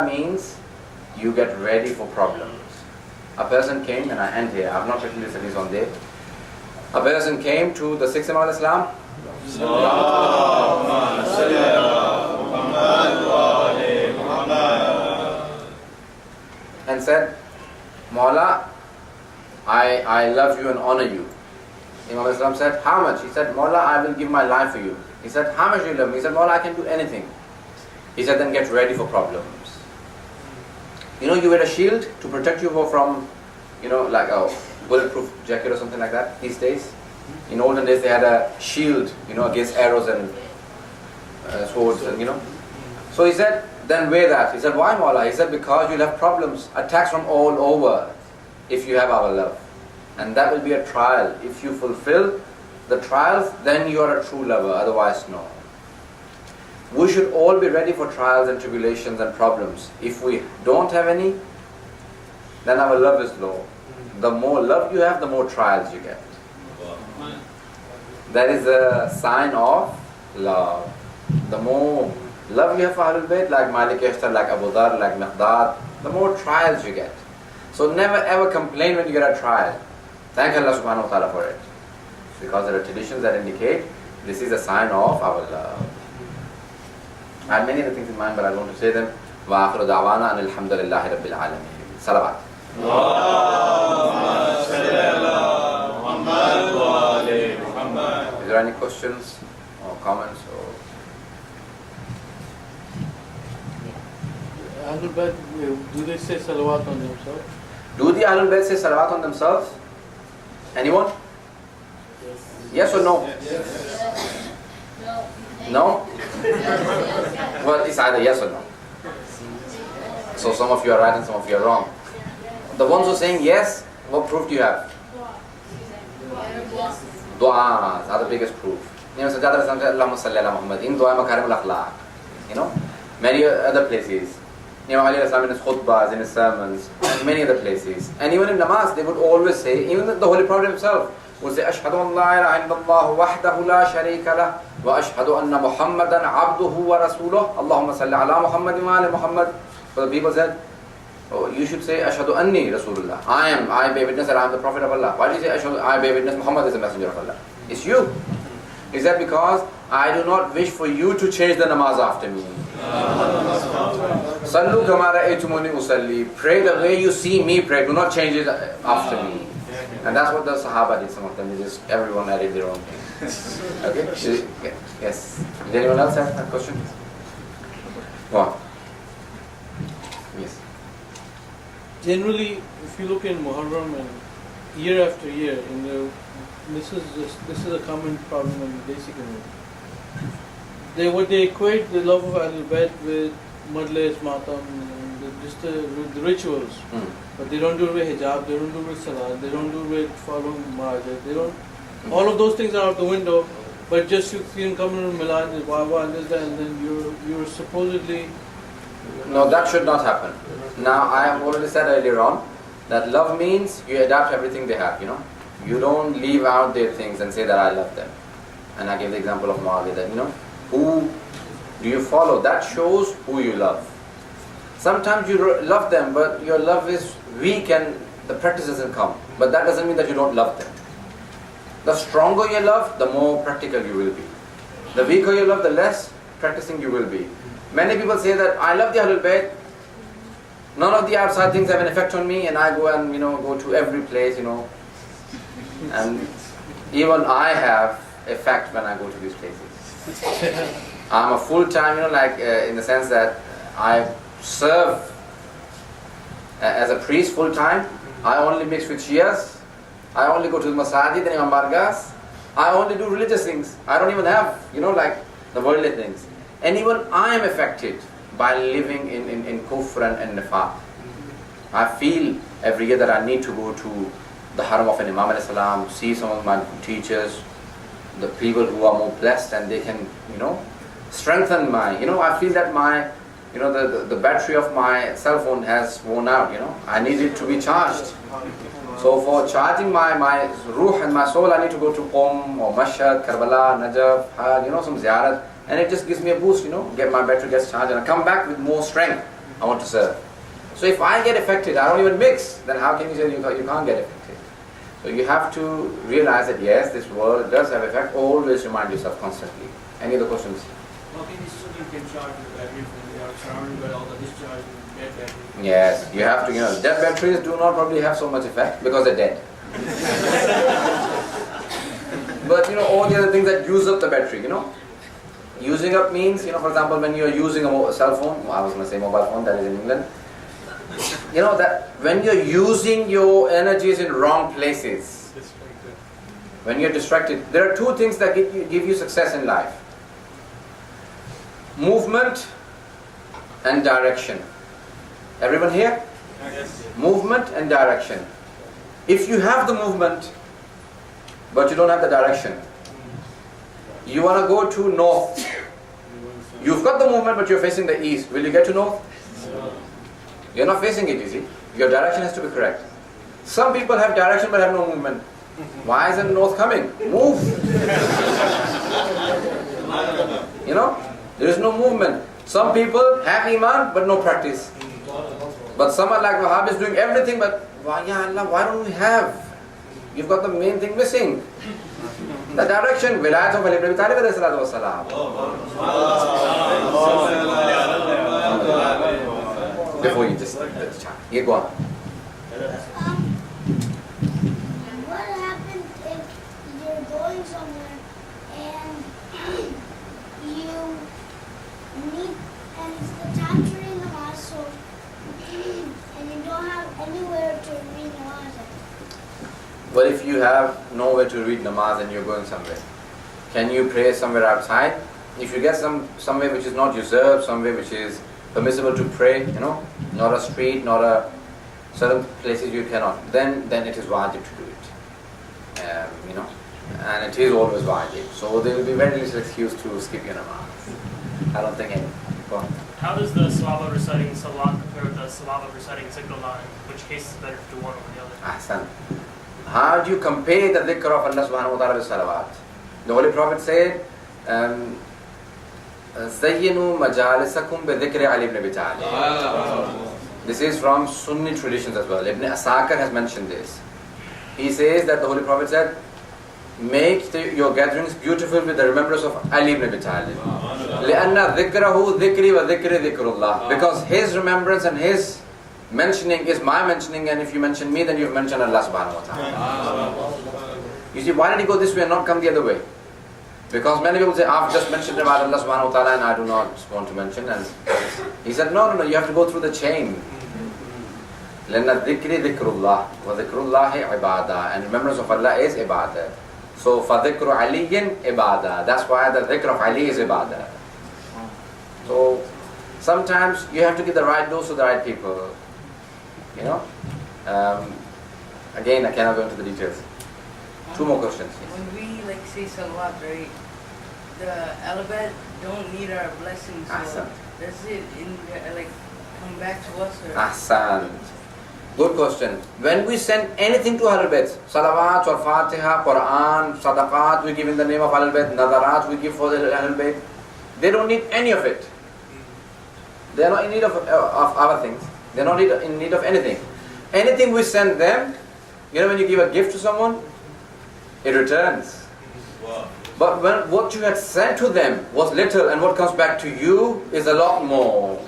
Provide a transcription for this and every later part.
means you get ready for problems. A person came, and I end here, I have not written this hadith on there. A person came to the sixth Imam of Islam and said, Maula, I love you and honor you. Imam of Islam said, how much? He said, Maula, I will give my life for you. He said, how much do you love me? He said, Maula, I can do anything. He said, then get ready for problems. You know, you wear a shield to protect you from, like a bulletproof jacket or something like that these days. In olden days, they had a shield, against arrows and swords, and So he said, then wear that. He said, why, Maula? He said, because you'll have problems, attacks from all over if you have our love. And that will be a trial. If you fulfill the trials, then you are a true lover, otherwise no. We should all be ready for trials and tribulations and problems. If we don't have any, then our love is low. The more love you have, the more trials you get. That is a sign of love. The more love you have for Ahlul Baith, like Malik Ashtar, like Abu Dhar, like Miqdad, the more trials you get. So never ever complain when you get a trial. Thank Allah subhanahu wa ta'ala for it. Because there are traditions that indicate this is a sign of our love. I have many other things in mind, but I don't want to say them. وَآخِرُ دَعْوَانَا أَنِ الْحَمْدُ لِلَّهِ رَبِّ الْعَالَمِينَ. Salawat. Is there any questions or comments? Ahlul Baith, do they say salawat on themselves? Do the Ahlul Baith say salawat on themselves? Anyone? Yes or no? Yes. No? Well, it's either yes or no. So some of you are right and some of you are wrong. The ones who are saying yes, what proof do you have? Du'as are the biggest proof. Allahumma salli ala Muhammad. In Du'a Makarim al-Akhlaq. Many other places. Imam Ali Raza Rizvi in his khutbahs, in his sermons, and many other places. And even in namaz, they would always say, even the Holy Prophet himself would say, Ashhadu an la ilaha illallah wahdahu la sharika lah, wa ashhadu anna Muhammadan abduhu wa rasuluh, Allahumma salli ala Muhammad wa ala Muhammad. So the people said, oh, you should say, Ashhadu anni Rasulullah. I bear witness that I am the Prophet of Allah. Why do you say, I bear witness Muhammad is the Messenger of Allah? It's you. Is that because I do not wish for you to change the namaz after me? Sallu kama ra'aytumuni usalli. Pray the way you see me pray. Do not change it after me. And that's what the Sahaba did. Some of them, they just everyone added their own thing. Okay? Yes. Did anyone else have a question? Go on. Yes. Generally, if you look in Muharram and year after year, this is a common problem in the basic community. They equate the love of Ahlul Baith with Madlis, Matam, and just the rituals. But they don't do it with hijab, they don't do it with salat, they don't do it with following marajat, they don't. All of those things are out the window, but just you can come in Milan, and this, that, and then you're supposedly. No, that should not happen. Now, I have already said earlier on that love means you adapt everything they have, You don't leave out their things and say that I love them. And I gave the example of Muawiyah that, who do you follow? That shows who you love. Sometimes you love them, but your love is weak and the practice doesn't come. But that doesn't mean that you don't love them. The stronger your love, the more practical you will be. The weaker your love, the less practicing you will be. Many people say that I love the Ahlul Baith. None of the outside things have an effect on me, and I go and go to every place, and even I have effect when I go to these places. I'm a full-time, in the sense that I serve as a priest full-time. I only mix with Shias. I only go to the masajid and Imam Bargas. I only do religious things. I don't even have, the worldly things. And even I am affected by living in kufr and nifaq. I feel every year that I need to go to the haram of an Imam alayhi salam, see some of my teachers, the people who are more blessed, and they can, strengthen my, I feel that my, the battery of my cell phone has worn out, I need it to be charged. So for charging my ruh and my soul, I need to go to Qom or Mashhad, Karbala, Najaf, some ziyarat, and it just gives me a boost, get my battery gets charged, and I come back with more strength. I want to serve. So if I get affected, I don't even mix, then how can you say you can't get affected? So you have to realize that yes, this world does have effect. Always remind yourself constantly. Any other questions? How can you charge the battery when you are surrounded by all the discharge and dead batteries? Yes, you have to, dead batteries do not probably have so much effect because they're dead. But all the other things that use up the battery, Using up means, for example, when you are using a cell phone, I was going to say mobile phone, that is in England. That when you're using your energies in wrong places, when you're distracted, there are two things that give you success in life. Movement and direction. Everyone here? Yes. Movement and direction. If you have the movement, but you don't have the direction, you want to go to north. You've got the movement, but you're facing the east. Will you get to north? You're not facing it, you see. Your direction has to be correct. Some people have direction but have no movement. Why isn't north coming? Move. There is no movement. Some people have iman but no practice. But some are like Wahhabis doing everything, but why don't we have? You've got the main thing missing. The direction, wilayat of Ali Raza Rizvi. Before you just go on. What happens if you're going somewhere and you need, and it's the time to read namaz, so and you don't have anywhere to read namaz at? Well, if you have nowhere to read namaz and you're going somewhere, can you pray somewhere outside? If you get somewhere which is not reserved, somewhere which is permissible to pray, not a street, not a certain places you cannot, then it is wajib to do it. And it is always wajib. So there will be very little excuse to skip your namaz. I don't think any. Go on. How does the Sawaba reciting Salat compare with the Sawaba reciting Zikrullah? In which case is better to do one over the other? Ahsan. How do you compare the dhikr of Allah subhanahu wa ta'ala with salawat? The Holy Prophet said, Zayyinu majalisakum bi dhikri Ali ibn Abi Talib. This is from Sunni traditions as well. Ibn Asakir has mentioned this. He says that the Holy Prophet said, make your gatherings beautiful with the remembrance of Ali ibn Abi Talib. لأن ذكره ذكري وذكر ذكر الله. Because his remembrance and his mentioning is my mentioning, and if you mention me, then you've mentioned Allah subhanahu wa ta'ala. You see, why did he go this way and not come the other way? Because many people say, I've just mentioned about Allah subhanahu wa ta'ala and I do not want to mention. And he said, no, you have to go through the chain. لَأَنَّ الذِّكْرِ ذِكْرُ اللَّهِ وَذِكْرُ اللَّهِ عِبَادَةً. And remembrance of Allah is ibadah. So, فَذِكْرُ عَلِيٍّ ibadah. That's why the dhikr of Ali is ibadah. So, sometimes you have to give the right dose to the right people. Again, I cannot go into the details. Two more questions. When we say salawat, right? The Ahle Baith don't need our blessings. So Ahsan. does it come back to us? Or? Ahsan. Good question. When we send anything to Ahle Baith, salawat or Fatiha, Quran, sadaqat we give in the name of Ahle Baith, nadarat we give for the Ahle Baith, they don't need any of it. They are not in need of other things. They are not in need of anything. Anything we send them, when you give a gift to someone, it returns. Wow. But when what you had sent to them was little, and what comes back to you is a lot more.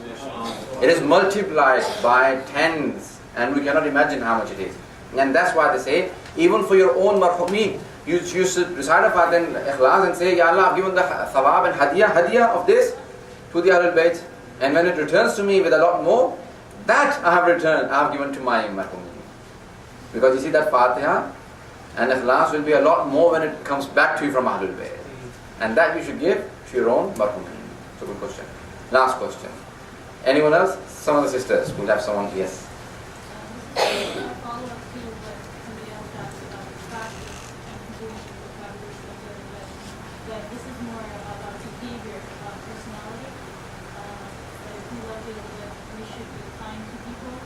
It is multiplied by tens, and we cannot imagine how much it is. And that's why they say, even for your own marhumeen, you should recite a Fatiha in Ikhlas and say, Ya Allah, I've given the thawab and hadiyah of this to the Ahlul Bayt, and when it returns to me with a lot more, that I have returned, I have given to my marhumeen. Because you see that Fatiha and Ikhlas will be a lot more when it comes back to you from Ahlul Bayt. And that you should give to your own marhumeen. So good question. Last question. Anyone else? Some of the sisters will have someone, yes. This is a follow-up to what somebody else asked about practice and continuing with practice of the but this is more about behavior, about personality. That if we love it, that we should be kind to people.